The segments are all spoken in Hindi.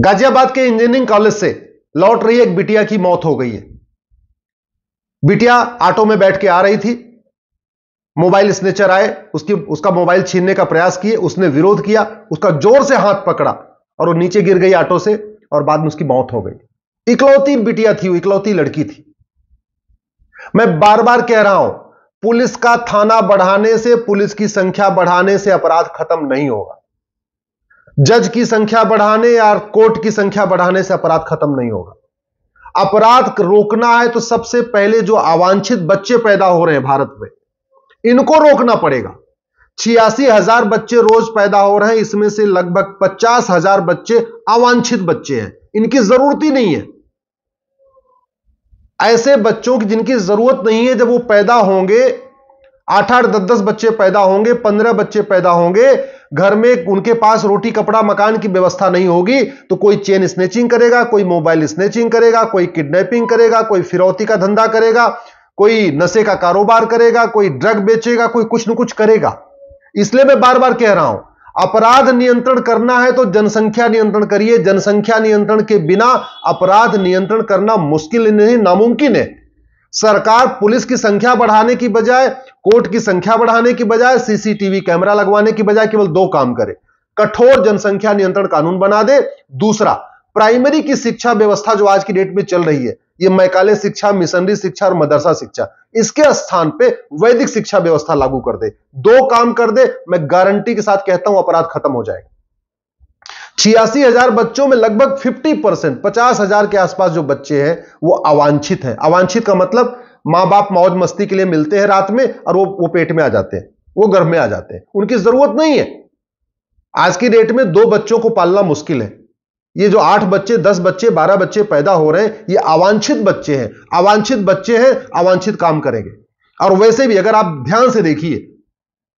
गाजियाबाद के इंजीनियरिंग कॉलेज से लौट रही एक बिटिया की मौत हो गई है। बिटिया ऑटो में बैठ के आ रही थी, मोबाइल स्नेचर आए, उसका मोबाइल छीनने का प्रयास किए, उसने विरोध किया, उसका जोर से हाथ पकड़ा और वो नीचे गिर गई ऑटो से और बाद में उसकी मौत हो गई। इकलौती बिटिया थी, वो इकलौती लड़की थी। मैं बार बार कह रहा हूं, पुलिस का थाना बढ़ाने से, पुलिस की संख्या बढ़ाने से अपराध खत्म नहीं होगा। जज की संख्या बढ़ाने या कोर्ट की संख्या बढ़ाने से अपराध खत्म नहीं होगा। अपराध रोकना है तो सबसे पहले जो अवांछित बच्चे पैदा हो रहे हैं भारत में, इनको रोकना पड़ेगा। 86,000 बच्चे रोज पैदा हो रहे हैं, इसमें से लगभग 50,000 बच्चे अवांछित बच्चे हैं, इनकी जरूरत ही नहीं है। ऐसे बच्चों की जिनकी जरूरत नहीं है, जब वो पैदा होंगे, 8-8, 10-10 बच्चे पैदा होंगे, 15 बच्चे पैदा होंगे, घर में उनके पास रोटी कपड़ा मकान की व्यवस्था नहीं होगी, तो कोई चेन स्नेचिंग करेगा, कोई मोबाइल स्नेचिंग करेगा, कोई किडनैपिंग करेगा, कोई फिरौती का धंधा करेगा, कोई नशे का कारोबार करेगा, कोई ड्रग बेचेगा, कोई कुछ न कुछ करेगा। इसलिए मैं बार बार कह रहा हूं, अपराध नियंत्रण करना है तो जनसंख्या नियंत्रण करिए। जनसंख्या नियंत्रण के बिना अपराध नियंत्रण करना मुश्किल नहीं, नामुमकिन है। सरकार पुलिस की संख्या बढ़ाने की बजाय, कोर्ट की संख्या बढ़ाने की बजाय, सीसीटीवी कैमरा लगवाने की बजाय केवल 2 काम करे। कठोर जनसंख्या नियंत्रण कानून बना दे। दूसरा, प्राइमरी की शिक्षा व्यवस्था जो आज की डेट में चल रही है, ये मैकाले शिक्षा, मिशनरी शिक्षा और मदरसा शिक्षा, इसके स्थान पे वैदिक शिक्षा व्यवस्था लागू कर दे। 2 काम कर दे, मैं गारंटी के साथ कहता हूं अपराध खत्म हो जाएगा। 86,000 बच्चों में लगभग 50%, 50,000 के आसपास जो बच्चे हैं वो अवांछित हैं। अवांछित का मतलब मां बाप मौज मस्ती के लिए मिलते हैं रात में और वो पेट में आ जाते हैं, वो गर्भ में आ जाते हैं, उनकी जरूरत नहीं है। आज की डेट में 2 बच्चों को पालना मुश्किल है। ये जो 8 बच्चे, 10 बच्चे, 12 बच्चे पैदा हो रहे हैं, ये अवांछित बच्चे हैं। अवांछित बच्चे हैं, अवांछित काम करेंगे। और वैसे भी अगर आप ध्यान से देखिए,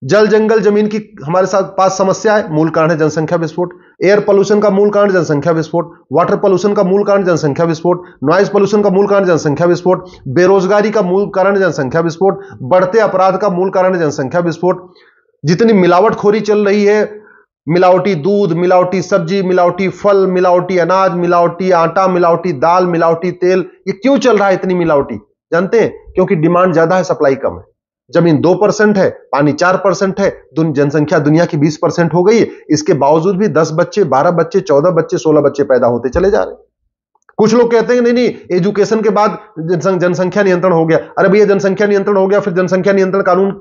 जल जंगल जमीन की हमारे साथ पास समस्या है, मूल कारण है जनसंख्या विस्फोट। एयर पोल्यूशन का मूल कारण जनसंख्या विस्फोट। वाटर पोल्यूशन का मूल कारण जनसंख्या विस्फोट। नॉइज पोल्यूशन का मूल कारण जनसंख्या विस्फोट। बेरोजगारी का मूल कारण जनसंख्या विस्फोट। बढ़ते अपराध का मूल कारण जनसंख्या विस्फोट। जितनी मिलावटखोरी चल रही है, मिलावटी दूध, मिलावटी सब्जी, मिलावटी फल, मिलावटी अनाज, मिलावटी आटा, मिलावटी दाल, मिलावटी तेल, ये क्यों चल रहा है इतनी मिलावटी? जानते हैं? क्योंकि डिमांड ज्यादा है, सप्लाई कम है। जमीन 2% है, पानी 4% है, जनसंख्या दुनिया की 20% हो गई है। इसके बावजूद भी 10 बच्चे, 12 बच्चे, 14 बच्चे, 16 बच्चे पैदा होते चले जा रहे हैं। कुछ लोग कहते हैं नहीं, एजुकेशन के बाद जनसंख्या नियंत्रण हो गया। अरे भैया, जनसंख्या नियंत्रण हो गया, फिर जनसंख्या नियंत्रण कानून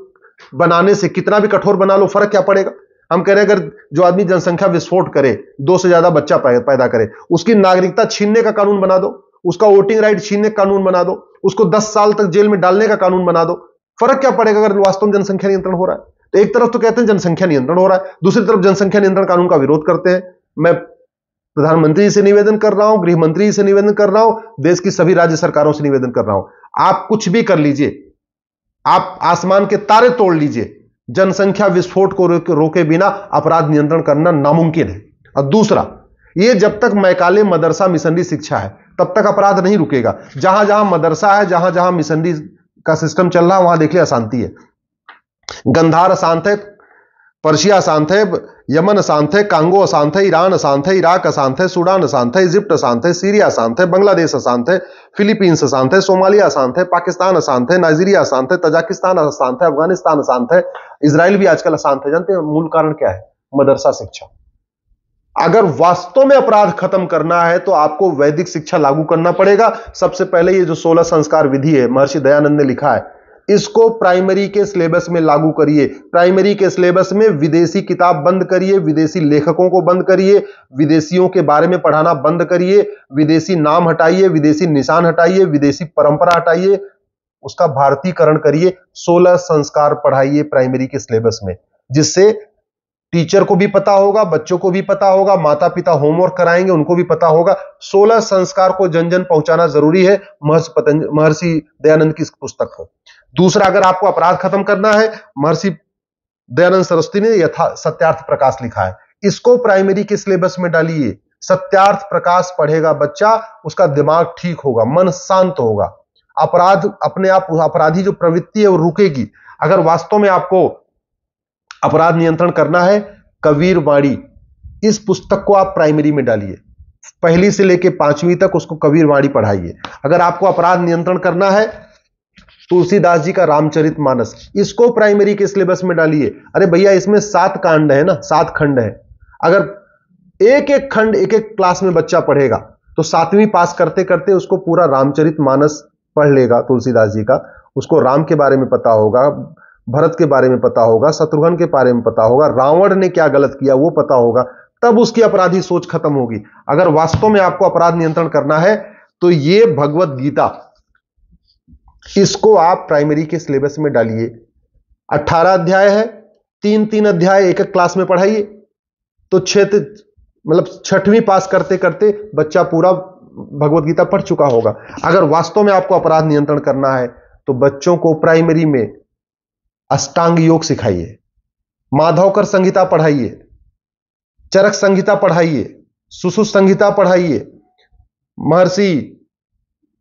बनाने से कितना भी कठोर बना लो, फर्क क्या पड़ेगा? हम कह रहे हैं, अगर जो आदमी जनसंख्या विस्फोट करे, 2 से ज्यादा बच्चा पैदा करे, उसकी नागरिकता छीनने का कानून बना दो, उसका वोटिंग राइट छीनने का कानून बना दो, उसको 10 साल तक जेल में डालने का कानून बना दो। फर्क क्या पड़ेगा अगर वास्तव में जनसंख्या नियंत्रण हो रहा है? तो एक तरफ तो कहते हैं जनसंख्या नियंत्रण हो रहा है, दूसरी तरफ जनसंख्या नियंत्रण कानून का विरोध करते हैं। मैं प्रधानमंत्री से निवेदन कर रहा हूं, गृह मंत्री से निवेदन कर रहा हूं, देश की सभी राज्य सरकारों से निवेदन कर रहा हूं, आप कुछ भी कर लीजिए, आप आसमान के तारे तोड़ लीजिए, जनसंख्या विस्फोट को रोके बिना अपराध नियंत्रण करना नामुमकिन है। और दूसरा, ये जब तक मैकाले मदरसा मिशनरी शिक्षा है, तब तक अपराध नहीं रुकेगा। जहां जहां मदरसा है, जहां जहां मिशनरी का सिस्टम चल रहा है, वहां देखिए अशांति है। गंधार अशांत है, पर्शिया अशांत है, यमन अशांत है, कांगो अशांत है, ईरान अशांत है, इराक अशांत है, सूडान अशांत है, इजिप्ट अशांत है, सीरिया अशांत है, बांग्लादेश अशांत है, फिलीपींस अशांत है, सोमालिया अशांत है, पाकिस्तान अशांत है, नाइजीरिया अशांत है, तजाकिस्तान अशांत है, अफगानिस्तान अशांत है, इजराइल भी आजकल अशांत है। जानते हैं मूल कारण क्या है? मदरसा शिक्षा। अगर वास्तव में अपराध खत्म करना है तो आपको वैदिक शिक्षा लागू करना पड़ेगा। सबसे पहले ये जो 16 संस्कार विधि है, महर्षि दयानंद ने लिखा है, इसको प्राइमरी के सिलेबस में लागू करिए। प्राइमरी के सिलेबस में विदेशी किताब बंद करिए, विदेशी लेखकों को बंद करिए, विदेशियों के बारे में पढ़ाना बंद करिए, विदेशी नाम हटाइए, विदेशी निशान हटाइए, विदेशी परंपरा हटाइए, उसका भारतीयकरण करिए। 16 संस्कार पढ़ाइए प्राइमरी के सिलेबस में, जिससे टीचर को भी पता होगा, बच्चों को भी पता होगा, माता पिता होमवर्क कराएंगे उनको भी पता होगा। 16 संस्कार को जन जन पहुंचाना जरूरी है, महर्षि दयानंद की इस पुस्तक को। दूसरा, अगर आपको अपराध खत्म करना है, महर्षि दयानंद सरस्वती ने सत्यार्थ प्रकाश लिखा है, इसको प्राइमरी के सिलेबस में डालिए। सत्यार्थ प्रकाश पढ़ेगा बच्चा, उसका दिमाग ठीक होगा, मन शांत होगा, अपराध अपने आप, अपराधी जो प्रवृत्ति है वो रुकेगी। अगर वास्तव में आपको अपराध नियंत्रण करना है, कबीर वाणी, इस पुस्तक को आप प्राइमरी में डालिए। पहली से लेकर 5वीं तक उसको कबीरवाणी पढ़ाइए। अगर आपको अपराध नियंत्रण करना है, तुलसीदास जी का रामचरितमानस, इसको प्राइमरी के सिलेबस में डालिए। अरे भैया, इसमें 7 कांड है ना, 7 खंड है। अगर एक एक खंड एक एक क्लास में बच्चा पढ़ेगा तो 7वीं पास करते करते उसको पूरा रामचरितमानस पढ़ लेगा तुलसीदास जी का। उसको राम के बारे में पता होगा, भरत के बारे में पता होगा, शत्रुघ्न के बारे में पता होगा, रावण ने क्या गलत किया वो पता होगा, तब उसकी अपराधी सोच खत्म होगी। अगर वास्तव में आपको अपराध नियंत्रण करना है तो ये भगवत गीता, इसको आप प्राइमरी के सिलेबस में डालिए। 18 अध्याय है, 3-3 अध्याय एक एक क्लास में पढ़ाइए, तो 6वीं पास करते करते बच्चा पूरा भगवत गीता पढ़ चुका होगा। अगर वास्तव में आपको अपराध नियंत्रण करना है तो बच्चों को प्राइमरी में अष्टांग योग सिखाइए, माधवकर संहिता पढ़ाइए, चरक संहिता पढ़ाइए, सुश्रुत संहिता पढ़ाइए, महर्षि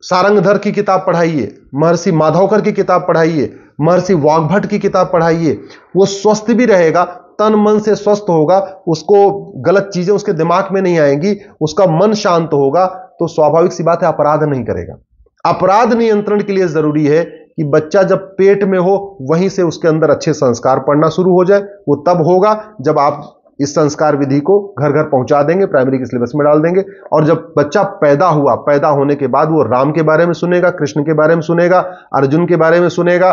सारंगधर की किताब पढ़ाइए, महर्षि माधवकर की किताब पढ़ाइए, महर्षि वाग्भट की किताब पढ़ाइए। वो स्वस्थ भी रहेगा, तन मन से स्वस्थ होगा, उसको गलत चीजें उसके दिमाग में नहीं आएंगी, उसका मन शांत होगा, तो स्वाभाविक सी बात है अपराध नहीं करेगा। अपराध नियंत्रण के लिए जरूरी है कि बच्चा जब पेट में हो वहीं से उसके अंदर अच्छे संस्कार पड़ना शुरू हो जाए। वो तब होगा जब आप इस संस्कार विधि को घर घर पहुंचा देंगे, प्राइमरी के सिलेबस में डाल देंगे। और जब बच्चा पैदा हुआ, पैदा होने के बाद वो राम के बारे में सुनेगा, कृष्ण के बारे में सुनेगा, अर्जुन के बारे में सुनेगा,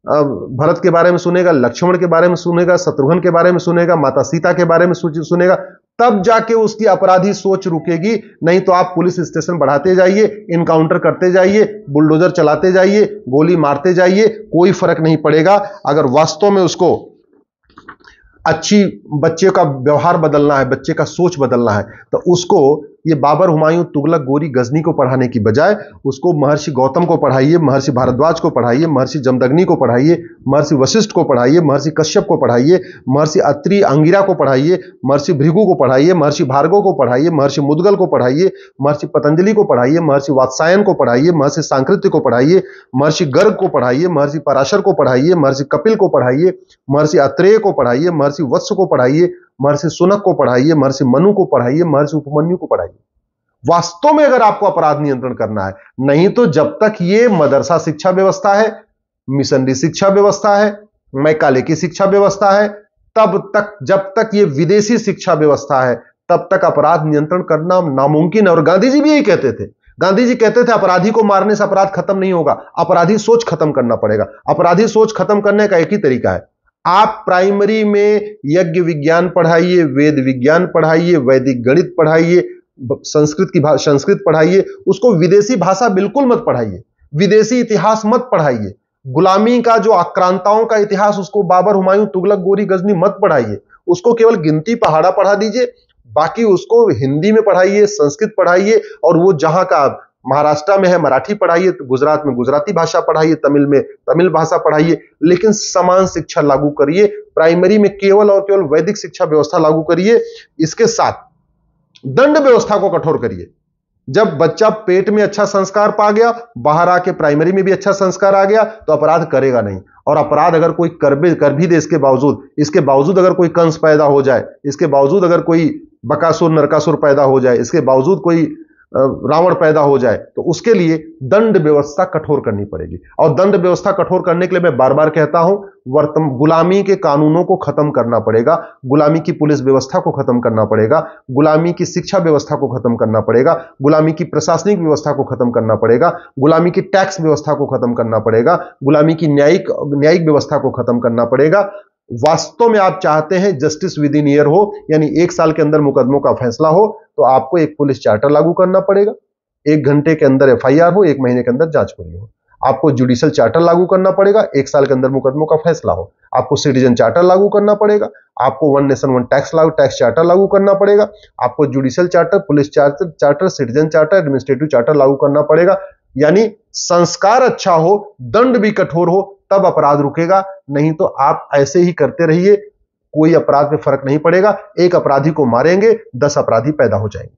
भरत के बारे में सुनेगा, लक्ष्मण के बारे में सुनेगा, शत्रुघ्न के बारे में सुनेगा, माता सीता के बारे में सुनेगा, तब जाके उसकी अपराधी सोच रुकेगी। नहीं तो आप पुलिस स्टेशन बढ़ाते जाइए, इनकाउंटर करते जाइए, बुलडोजर चलाते जाइए, गोली मारते जाइए, कोई फर्क नहीं पड़ेगा। अगर वास्तव में उसको अच्छी बच्चे का व्यवहार बदलना है, बच्चे का सोच बदलना है, तो उसको ये बाबर, हुमायूं, तुगलक, गोरी, गजनी को पढ़ाने की बजाय उसको महर्षि गौतम को पढ़ाइए, महर्षि भारद्वाज को पढ़ाइए, महर्षि जमदग्नि को पढ़ाइए, महर्षि वशिष्ठ को पढ़ाइए, महर्षि कश्यप को पढ़ाइए, महर्षि अत्रि अंगिरा को पढ़ाइए, महर्षि भृगु को पढ़ाइए, महर्षि भार्गव को पढ़ाइए, महर्षि मुद्गल को पढ़ाइए, महर्षि पतंजलि को पढ़ाइए, महर्षि वात्सायन को पढ़ाइए, महर्षि सांकृत्य को पढ़ाइए, महर्षि गर्ग को पढ़ाइए, महर्षि पराशर को पढ़ाइए, महर्षि कपिल को पढ़ाइए, महर्षि अत्रेय को पढ़ाइए, महर्षि वत्स को पढ़ाइए, महर्षि सुनक को पढ़ाइए, महर्षि मनु को पढ़ाइए, महर्षि उपमन्यु को पढ़ाइए। वास्तव में अगर आपको अपराध नियंत्रण करना है, नहीं तो जब तक ये मदरसा शिक्षा व्यवस्था है, मिशनरी शिक्षा व्यवस्था है, मैकाले की शिक्षा व्यवस्था है, तब तक, जब तक ये विदेशी शिक्षा व्यवस्था है, तब तक अपराध नियंत्रण करना नामुमकिन है। और गांधी जी भी यही कहते थे। गांधी जी कहते थे अपराधी को मारने से अपराध खत्म नहीं होगा, अपराधी सोच खत्म करना पड़ेगा। अपराधी सोच खत्म करने का एक ही तरीका है, आप प्राइमरी में यज्ञ विज्ञान पढ़ाइए, वेद विज्ञान पढ़ाइए, वैदिक गणित पढ़ाइए, संस्कृत पढ़ाइए। उसको विदेशी भाषा बिल्कुल मत पढ़ाइए, विदेशी इतिहास मत पढ़ाइए, गुलामी का जो आक्रांताओं का इतिहास उसको बाबर, हुमायूं, तुगलक, गोरी, गजनी मत पढ़ाइए। उसको केवल गिनती पहाड़ा पढ़ा दीजिए, बाकी उसको हिंदी में पढ़ाइए, संस्कृत पढ़ाइए, और वो जहां का महाराष्ट्र में है मराठी पढ़ाइए, तो गुजरात में गुजराती भाषा पढ़ाइए, तमिल में तमिल भाषा पढ़ाइए, लेकिन समान शिक्षा लागू करिए। प्राइमरी में केवल और केवल वैदिक शिक्षा व्यवस्था लागू करिए। इसके साथ दंड व्यवस्था को कठोर करिए। जब बच्चा पेट में अच्छा संस्कार पा गया, बाहर आके प्राइमरी में भी अच्छा संस्कार आ गया, तो अपराध करेगा नहीं। और अपराध अगर कोई कर भी दे, इसके बावजूद अगर कोई कंस पैदा हो जाए, इसके बावजूद अगर कोई बकासुर नरकासुर पैदा हो जाए, इसके बावजूद कोई रावण पैदा हो जाए, तो उसके लिए दंड व्यवस्था कठोर करनी पड़ेगी। और दंड व्यवस्था कठोर करने के लिए मैं बार बार कहता हूं, गुलामी के कानूनों को खत्म करना पड़ेगा, गुलामी की पुलिस व्यवस्था को खत्म करना पड़ेगा, गुलामी की शिक्षा व्यवस्था को खत्म करना पड़ेगा, गुलामी की प्रशासनिक व्यवस्था को खत्म करना पड़ेगा, गुलामी की टैक्स व्यवस्था को खत्म करना पड़ेगा, गुलामी की न्यायिक व्यवस्था को खत्म करना पड़ेगा। वास्तव में आप चाहते हैं जस्टिस विद इन ईयर हो, यानी 1 साल के अंदर मुकदमों का फैसला हो, तो आपको एक पुलिस चार्टर लागू करना पड़ेगा। 1 घंटे के अंदर FIR हो, 1 महीने के अंदर जांच पूरी हो। आपको जुडिशियल चार्टर लागू करना पड़ेगा, 1 साल के अंदर मुकदमों का फैसला हो। आपको सिटीजन चार्टर लागू करना पड़ेगा, आपको 1 नेशन 1 टैक्स चार्टर लागू करना पड़ेगा, आपको judicial charter, police charter, citizen charter, administrative charter लागू करना पड़ेगा। यानी संस्कार अच्छा हो, दंड भी कठोर हो, तब अपराध रुकेगा। नहीं तो आप ऐसे ही करते रहिए, कोई अपराध में फर्क नहीं पड़ेगा। एक अपराधी को मारेंगे, 10 अपराधी पैदा हो जाएंगे।